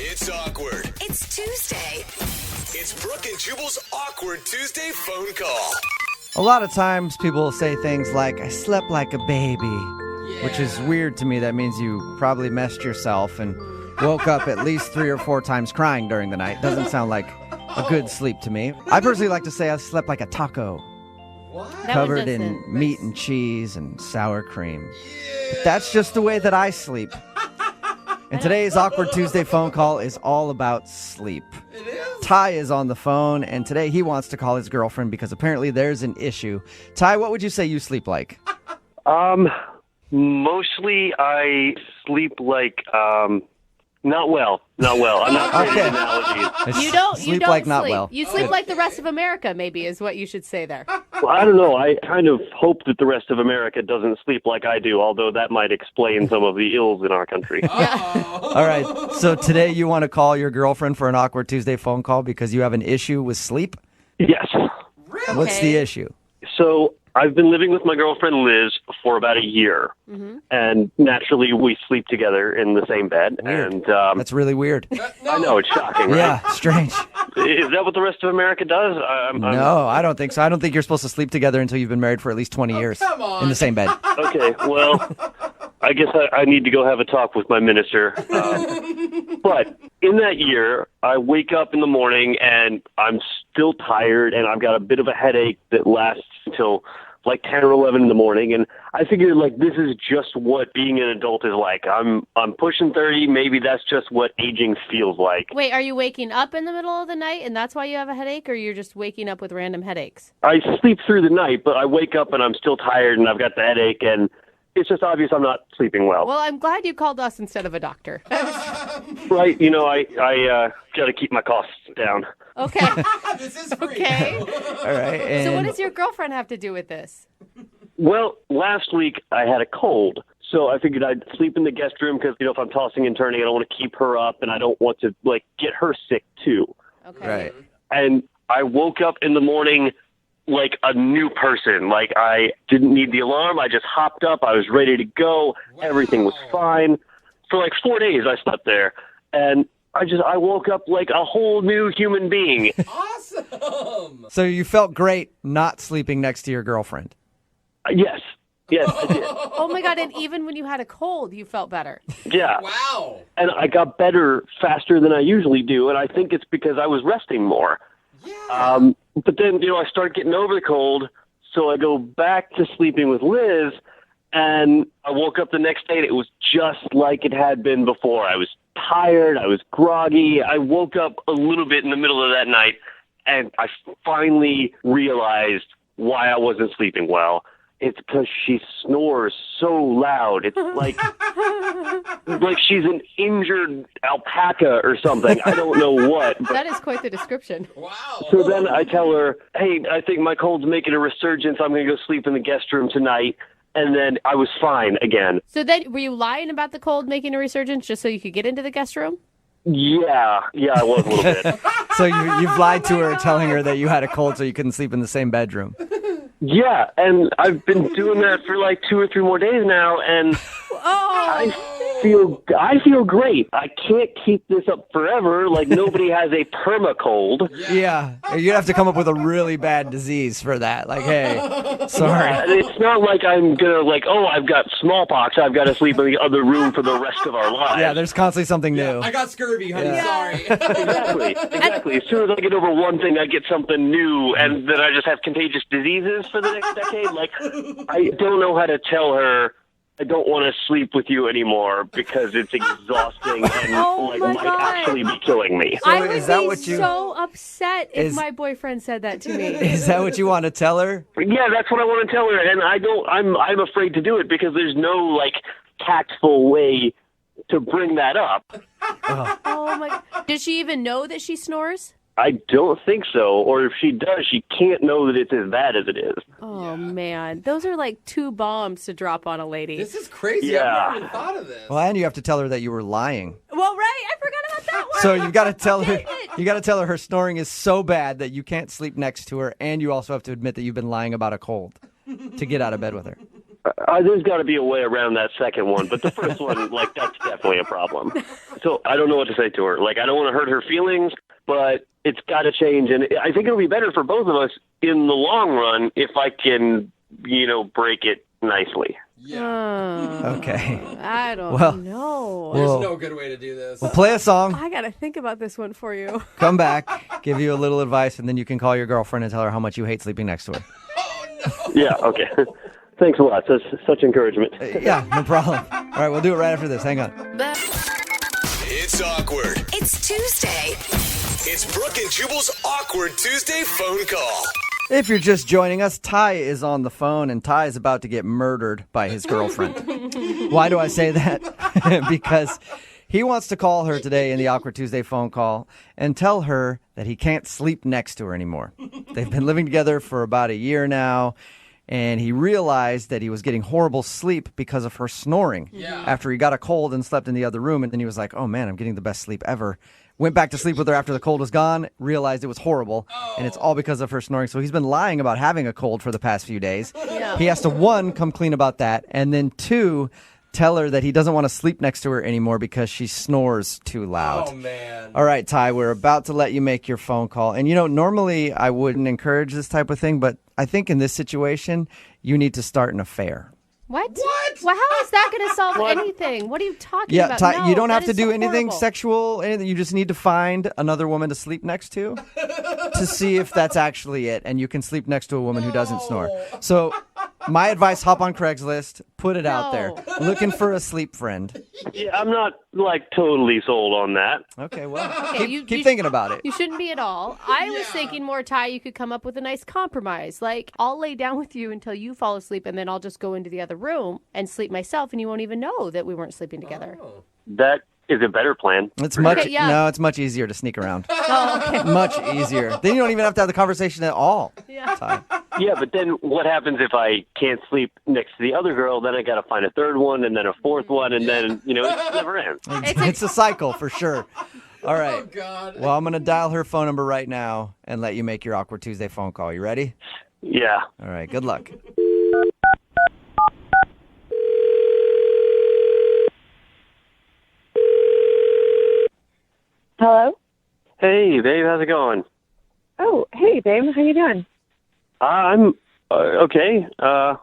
It's awkward. It's Tuesday. It's Brooke and Jubal's awkward Tuesday phone call. A lot of times people will say things like, I slept like a baby, which is weird to me. That means you probably messed yourself and woke up at least 3 or 4 times crying during the night. Doesn't sound like a good sleep to me. I personally like to say I slept like a taco. Covered in meat and cheese and sour cream. But that's just the way that I sleep. And today's Awkward Tuesday phone call is all about sleep. It is? Ty is on the phone, and today he wants to call his girlfriend because apparently there's an issue. Ty, what would you say you sleep like? Mostly I sleep like, not well. I'm not great at analogies. You don't sleep sleep like not well. You sleep like the rest of America, maybe, is what you should say there. Well, I don't know. I kind of hope that the rest of America doesn't sleep like I do, although that might explain some of the ills in our country. All right, so today you want to call your girlfriend for an Awkward Tuesday phone call because you have an issue with sleep? Yes. Really? What's the issue? So I've been living with my girlfriend Liz for about a year, and naturally we sleep together in the same bed. Weird. And That's really weird. I know it's shocking, right? Yeah, strange. Is that what the rest of America does? No, I don't think so. I don't think you're supposed to sleep together until you've been married for at least 20 years come on. in the same bed. Okay, well, I guess I need to go have a talk with my minister. But in that year, I wake up in the morning and I'm still tired and I've got a bit of a headache that lasts until like 10 or 11 in the morning. And I figured, like, this is just what being an adult is like. I'm pushing 30. Maybe that's just what aging feels like. Wait, are you waking up in the middle of the night and that's why you have a headache, or you're just waking up with random headaches? I sleep through the night, but I wake up and I'm still tired and I've got the headache, and it's just obvious I'm not sleeping well. Well, I'm glad you called us instead of a doctor. Right, you know, I got to keep my costs down. Okay. This is free. Okay. All right. And So what does your girlfriend have to do with this? Well, last week I had a cold, so I figured I'd sleep in the guest room because, you know, if I'm tossing and turning, I don't want to keep her up, and I don't want to, like, get her sick, too. Okay. Right. And I woke up in the morning like a new person. Like, I didn't need the alarm. I just hopped up. I was ready to go. Wow. Everything was fine. For like 4 days I slept there, and I woke up like a whole new human being. Awesome. So you felt great not sleeping next to your girlfriend. Yes, I did. Oh my God, and even when you had a cold, you felt better. Yeah. Wow. And I got better faster than I usually do, and I think it's because I was resting more. Yeah. But then, you know, I start getting over the cold, so I go back to sleeping with Liz, and I woke up the next day, and it was just like it had been before. I was tired. I was groggy. I woke up a little bit in the middle of that night, and I finally realized why I wasn't sleeping well. It's because she snores so loud. It's like she's an injured alpaca or something. I don't know what. But That is quite the description. Wow. so then I tell her, hey, I think my cold's making a resurgence. I'm going to go sleep in the guest room tonight. And then I was fine again. So then, were you lying about the cold making a resurgence just so you could get into the guest room? Yeah, I was a little bit. So you've lied to her telling her that you had a cold so you couldn't sleep in the same bedroom. Yeah, and I've been doing that for like 2 or 3 more days now, and I feel great. I can't keep this up forever. Like, nobody has a perma cold. Yeah. You'd have to come up with a really bad disease for that. Like, hey, sorry. And it's not like I'm gonna I've got smallpox. I've got to sleep in the other room for the rest of our lives. Yeah, there's constantly something new. I got scurvy, honey. Yeah. Sorry. Exactly. As soon as I get over one thing, I get something new, and then I just have contagious diseases for the next decade. Like, I don't know how to tell her I don't want to sleep with you anymore because it's exhausting and Oh my might God. actually be killing me. I would is that be what you- so upset if Is- my boyfriend said that to me. Is that what you want to tell her? Yeah, that's what I want to tell her, and I'm afraid to do it because there's no tactful way to bring that up. Oh my! Does she even know that she snores? I don't think so, or if she does, she can't know that it's as bad as it is. Oh man, those are like 2 bombs to drop on a lady. This is crazy. Yeah. I've never even thought of this. Well, and you have to tell her that you were lying. Well, right, I forgot about that one. So you got to tell her. Dang it. You got to tell her snoring is so bad that you can't sleep next to her, and you also have to admit that you've been lying about a cold to get out of bed with her. There's got to be a way around that second one, but the first one, like, that's definitely a problem. So I don't know what to say to her. Like, I don't want to hurt her feelings, but it's got to change. And I think it'll be better for both of us in the long run if I can, break it nicely. Yeah. Okay. I don't know. There's Well- no good way to do this. We'll play a song, I got to think about this one for you. come back, give you a little advice, and then you can call your girlfriend and tell her how much you hate sleeping next to her. Yeah, okay. Thanks a lot. That's such encouragement. Yeah, no problem. All right, we'll do it right after this. Hang on. It's awkward. It's Tuesday. It's Brooke and Jubal's awkward Tuesday phone call. If you're just joining us, Ty is on the phone, and Ty is about to get murdered by his girlfriend. Why do I say that? Because he wants to call her today in the Awkward Tuesday phone call and tell her that he can't sleep next to her anymore. They've been living together for about a year now, and he realized that he was getting horrible sleep because of her snoring. Yeah. After he got a cold and slept in the other room, and then he was like, oh man, I'm getting the best sleep ever. Went back to sleep with her after the cold was gone, realized it was horrible, and it's all because of her snoring. So he's been lying about having a cold for the past few days. Yeah. He has to, 1, come clean about that, and then 2, tell her that he doesn't want to sleep next to her anymore because she snores too loud. Oh, man. All right, Ty, we're about to let you make your phone call. And, normally I wouldn't encourage this type of thing, but I think in this situation, you need to start an affair. What? Well, how is that going to solve anything? What are you talking Yeah, about? Ty, No, you don't that have to is do so anything horrible. sexual. Anything. You just need to find another woman to sleep next to see if that's actually it. And you can sleep next to a woman who doesn't snore. So my advice, hop on Craigslist, put it out there. No. Looking for a sleep friend. Yeah, I'm not, totally sold on that. Okay, well, Okay, keep thinking about it. You shouldn't be at all. I was thinking more, Ty, you could come up with a nice compromise. Like, I'll lay down with you until you fall asleep, and then I'll just go into the other room and sleep myself, and you won't even know that we weren't sleeping together. That is a better plan. It's much Okay, yeah. No, it's much easier to sneak around. Oh, okay. Much easier. Then you don't even have to have the conversation at all. Yeah. Ty. Yeah, but then what happens if I can't sleep next to the other girl? Then I got to find a third one and then a fourth one, and then, it never ends. It's a cycle for sure. All right. Oh, God. Well, I'm going to dial her phone number right now and let you make your Awkward Tuesday phone call. You ready? Yeah. All right. Good luck. Hello? Hey, babe, how's it going? Oh, hey, babe. How you doing? I'm okay. Not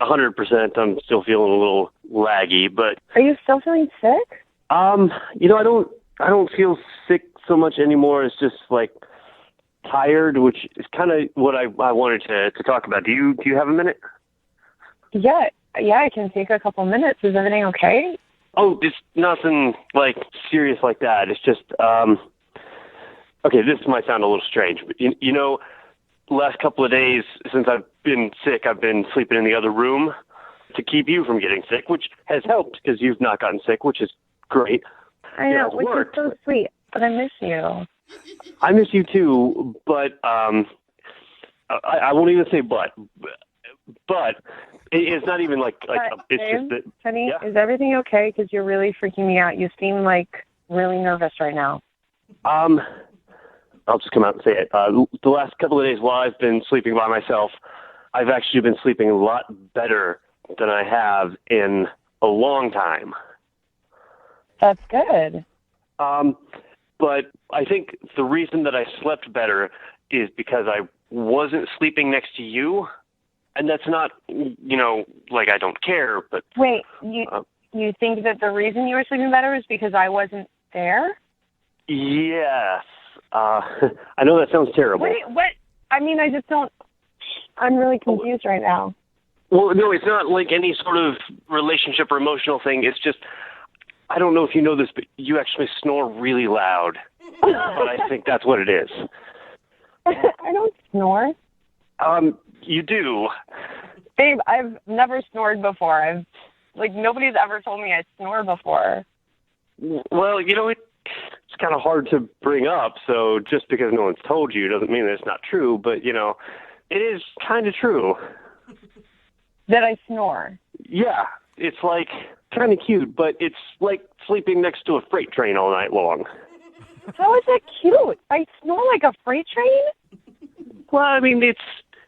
100%. I'm still feeling a little laggy, but Are you still feeling sick? I don't feel sick so much anymore. It's just tired, which is kind of what I wanted to talk about. Do you have a minute? Yeah, I can take a couple minutes. Is everything okay? Oh, it's nothing serious like that. It's just okay. This might sound a little strange, but last couple of days since I've been sick, I've been sleeping in the other room to keep you from getting sick, which has helped because you've not gotten sick, which is great. I know, it's which is worked. so sweet, but I miss you. I miss you too, but I won't even say but it's not even it's babe, just that. honey, Yeah. is everything okay? Because you're really freaking me out. You seem really nervous right now. I'll just come out and say it. The last couple of days while I've been sleeping by myself, I've actually been sleeping a lot better than I have in a long time. That's good. But I think the reason that I slept better is because I wasn't sleeping next to you. And that's not, I don't care, but... Wait, you think that the reason you were sleeping better is because I wasn't there? Yes. I know that sounds terrible. Wait, what? I mean, I just don't... I'm really confused right now. Well, no, it's not like any sort of relationship or emotional thing. It's just, I don't know if you know this, but you actually snore really loud. But I think that's what it is. I don't snore. You do. Babe, I've never snored before. Nobody's ever told me I snore before. Well, it's kind of hard to bring up, so just because no one's told you doesn't mean that it's not true, but, it is kind of true. That I snore. Yeah, it's kind of cute, but it's like sleeping next to a freight train all night long. How is that cute? I snore like a freight train? Well, I mean,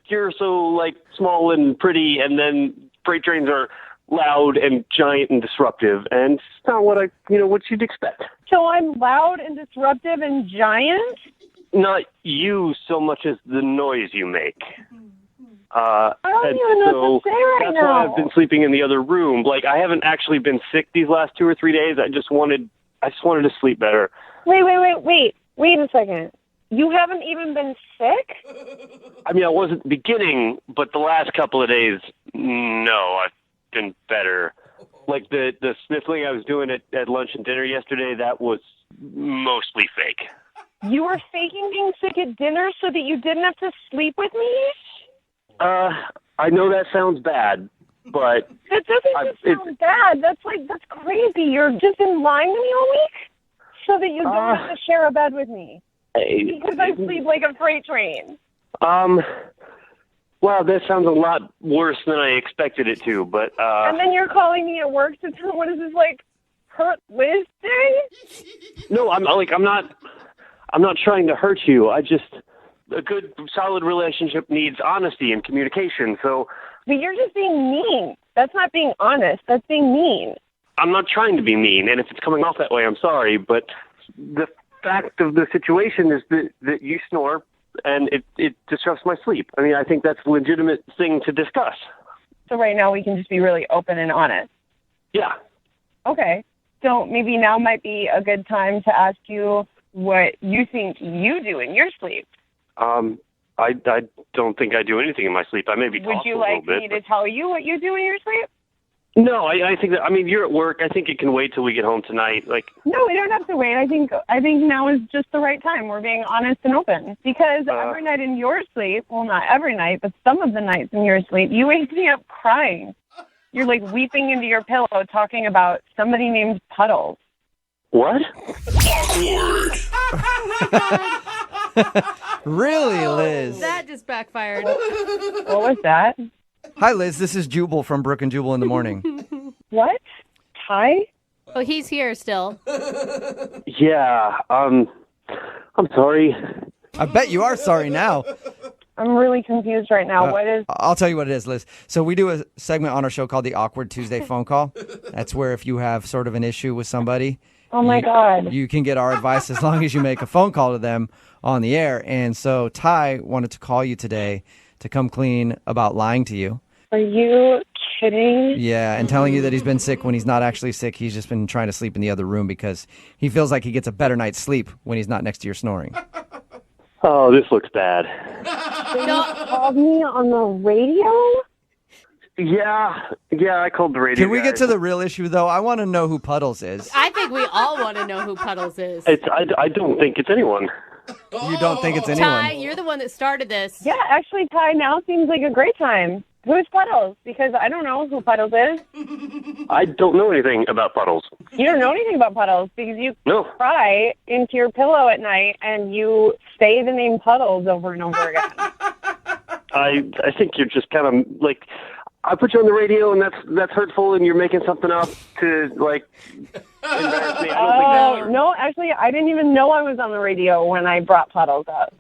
you're so small and pretty, and then freight trains are loud and giant and disruptive, and it's not what what you'd expect. So I'm loud and disruptive and giant? Not you so much as the noise you make. I don't even know what to say right that's now. why I've been sleeping in the other room. Like, I haven't actually been sick these last 2 or 3 days. I just wanted to sleep better. Wait a second. You haven't even been sick? I mean, I wasn't at the beginning, but the last couple of days, no, I've been better. Like the sniffling I was doing at lunch and dinner yesterday, that was mostly fake. You were faking being sick at dinner so that you didn't have to sleep with me? I know that sounds bad, but That doesn't just sound bad. That's crazy. You're just been lying to me all week so that you don't have to share a bed with me. Because I sleep like a freight train. Well, that sounds a lot worse than I expected it to, but And then you're calling me at work to tell what is this, like, hurt Liz day? No, I'm not trying to hurt you. A good, solid relationship needs honesty and communication, so... But you're just being mean. That's not being honest. That's being mean. I'm not trying to be mean, and if it's coming off that way, I'm sorry, but the fact of the situation is that you snore, and it disrupts my sleep. I mean, I think that's a legitimate thing to discuss. So right now we can just be really open and honest. Yeah. Okay. So maybe now might be a good time to ask you what you think you do in your sleep. I don't think I do anything in my sleep. I maybe Would talk you a little like bit. me to tell you what you do in your sleep? No, I think that, I mean, you're at work. I think it can wait till we get home tonight. Like, No, we don't have to wait. I think now is just the right time. We're being honest and open. Because every night in your sleep, well, not every night, but some of the nights in your sleep, you wake me up crying. You're like weeping into your pillow talking about somebody named Puddles. what? Awkward. Really, Liz? That just backfired. What was that? Hi, Liz. This is Jubal from Brook and Jubal in the Morning. What? Ty? Oh, he's here still. Yeah, I'm sorry. I bet you are sorry now. I'm really confused right now. What is... I'll tell you what it is, Liz. So we do a segment on our show called the Awkward Tuesday Phone Call. That's where if you have sort of an issue with somebody, Oh, my God. you can get our advice as long as you make a phone call to them on the air. And so Ty wanted to call you today to come clean about lying to you. Are you kidding? Yeah, and telling you that he's been sick when he's not actually sick. He's just been trying to sleep in the other room because he feels like he gets a better night's sleep when he's not next to your snoring. Oh, this looks bad. No, Called me on the radio? Yeah, I called the radio. Can we get guys. to the real issue, though? I want to know who Puddles is. I think we all want to know who Puddles is. I don't think it's anyone. You don't think it's anyone? Ty, you're the one that started this. Yeah, actually, Ty, now seems like a great time. Who's Puddles? Because I don't know who Puddles is. I don't know anything about Puddles. You don't know anything about Puddles because you No. cry into your pillow at night and you say the name Puddles over and over again. I think you're just kind of like, I put you on the radio and that's hurtful and you're making something up to like embarrass me. I don't think No, actually, I didn't even know I was on the radio when I brought Puddles up.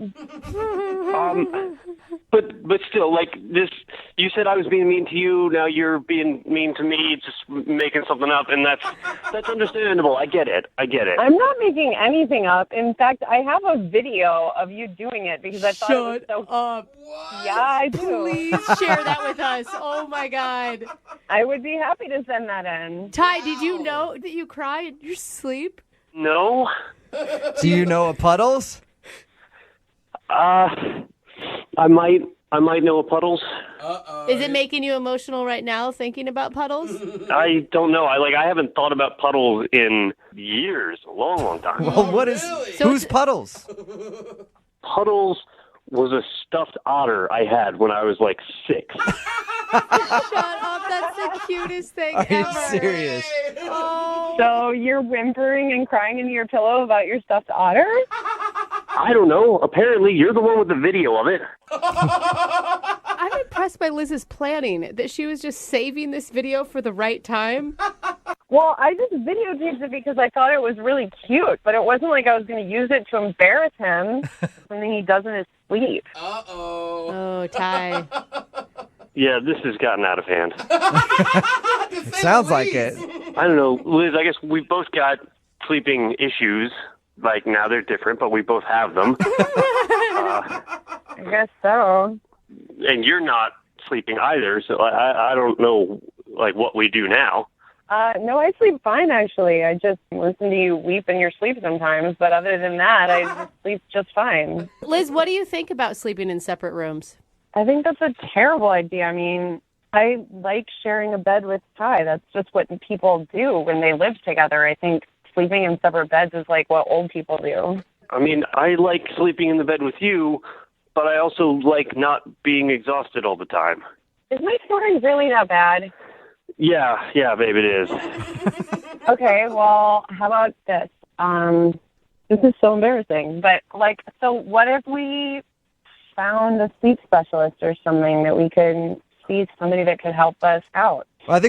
But still, like this, you said I was being mean to you. Now you're being mean to me, just making something up, and that's understandable. I get it. I'm not making anything up. In fact, I have a video of you doing it because I thought it was so... up. Yeah, I do. Please share that with us. Oh, my God. I would be happy to send that in. Ty, did you know that you cry in your sleep? No. Do you know a Puddles? I might know a Puddles. Is it making you emotional right now thinking about Puddles? I don't know. I haven't thought about Puddles in years, a long time. Well, what is... So who's Puddles? Puddles was a stuffed otter I had when I was like 6. Shut up. That's the cutest thing Are you ever. serious? Oh. So you're whimpering and crying into your pillow about your stuffed otter? I don't know. Apparently, you're the one with the video of it. I'm impressed by Liz's planning, that she was just saving this video for the right time. Well, I just videotaped it because I thought it was really cute, but it wasn't like I was going to use it to embarrass him, something he does in his sleep. Oh, Ty. Yeah, this has gotten out of hand. It sounds like it. I don't know, Liz, I guess we've both got sleeping issues. Like, now they're different, but we both have them. I guess so. And you're not sleeping either, so I don't know, like, what we do now. No, I sleep fine, actually. I just listen to you weep in your sleep sometimes, but other than that, I just sleep just fine. Liz, what do you think about sleeping in separate rooms? I think that's a terrible idea. I mean, I like sharing a bed with Ty. That's just what people do when they live together. I think sleeping in separate beds is like what old people do. I mean, I like sleeping in the bed with you, but I also like not being exhausted all the time. Is my snoring really that bad? Yeah, babe, it is. Okay, well, how about this? This is so embarrassing, but so what if we found a sleep specialist or something that we could see, somebody that could help us out? Well, I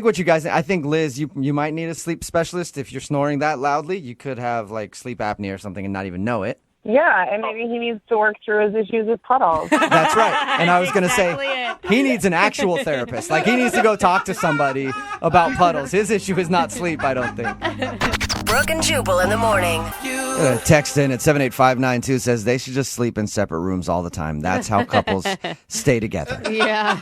think, Liz, you might need a sleep specialist. If you're snoring that loudly, you could have, like, sleep apnea or something and not even know it. Yeah, and maybe he needs to work through his issues with puddles. That's right. And I was going to Exactly say, it. he needs an actual therapist. Like, he needs to go talk to somebody about puddles. His issue is not sleep, I don't think. Brooke and Jubal in the morning. Text in at 78592 says they should just sleep in separate rooms all the time. That's how couples stay together. Yeah.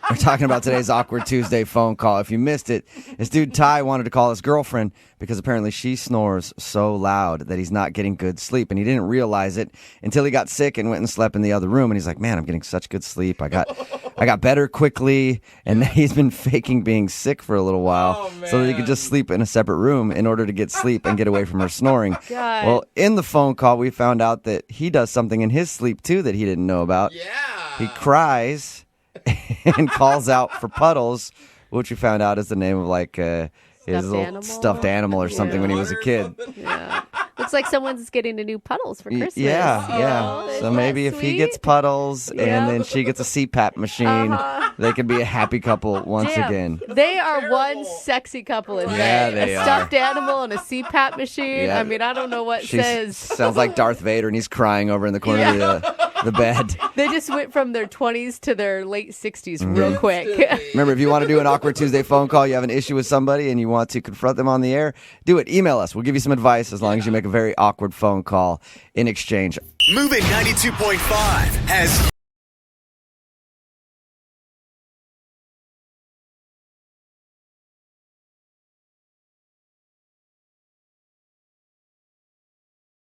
We're talking about today's Awkward Tuesday phone call. If you missed it, this dude Ty wanted to call his girlfriend because apparently she snores so loud that he's not getting good sleep. And he didn't realize it until he got sick and went and slept in the other room. And he's like, man, I'm getting such good sleep. I got better quickly. And he's been faking being sick for a little while so that he could just sleep in a separate room in order to get sleep and get away from her snoring. God. Well, in the phone call, we found out that he does something in his sleep, too, that he didn't know about. Yeah. He cries and calls out for Puddles, which we found out is the name of like his little animal? stuffed animal or something when he was a kid. Yeah. Looks like someone's getting a new Puddles for Christmas. Yeah. Oh, So isn't maybe that if he sweet? gets Puddles Yeah. and then she gets a CPAP machine, they could be a happy couple once Damn. again. They are one sexy couple in Yeah, bed. they a are. stuffed animal and a CPAP machine. Yeah. I mean, I don't know what She says. sounds like Darth Vader and he's crying over in the corner of the bed. They just went from their 20s to their late 60s real quick. Remember, if you want to do an Awkward Tuesday phone call, you have an issue with somebody and you want to confront them on the air, do it. Email us. We'll give you some advice as long as you make a very awkward phone call in exchange. Moving 92.5 has